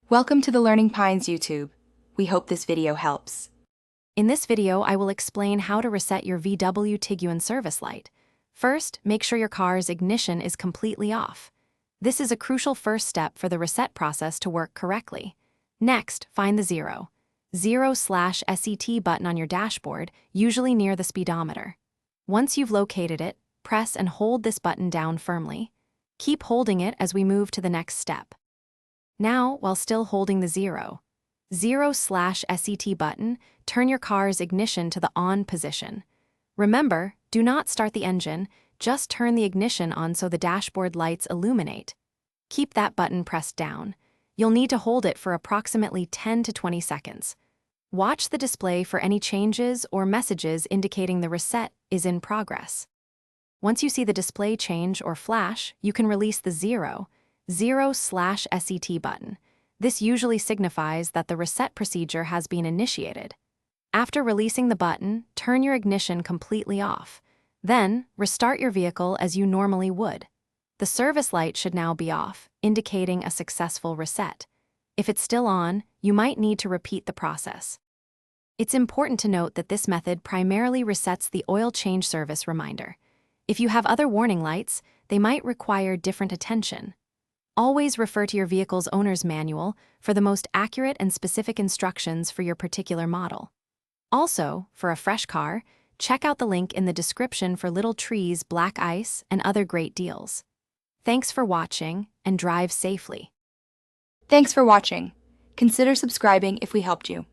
Welcome to the Learning Pines YouTube. We hope this video helps. In this video, I will explain how to reset your VW Tiguan service light. First, make sure your car's ignition is completely off. This is a crucial first step for the reset process to work correctly. Next, find the zero/SET button on your dashboard, usually near the speedometer. Once you've located it, press and hold this button down firmly. Keep holding it as we move to the next step. Now, while still holding the zero/SET button, turn your car's ignition to the on position. Remember, do not start the engine, just turn the ignition on so the dashboard lights illuminate. Keep that button pressed down. You'll need to hold it for approximately 10 to 20 seconds. Watch the display for any changes or messages indicating the reset is in progress. Once you see the display change or flash, you can release the zero/SET button. This usually signifies that the reset procedure has been initiated. After releasing the button, turn your ignition completely off. Then, restart your vehicle as you normally would. The service light should now be off, indicating a successful reset. If it's still on, you might need to repeat the process. It's important to note that this method primarily resets the oil change service reminder. If you have other warning lights, they might require different attention. Always refer to your vehicle's owner's manual for the most accurate and specific instructions for your particular model. Also, for a fresh car, check out the link in the description for Little Trees black ice and other great deals. Thanks for watching, and drive safely. Thanks for watching. Consider subscribing if we helped you.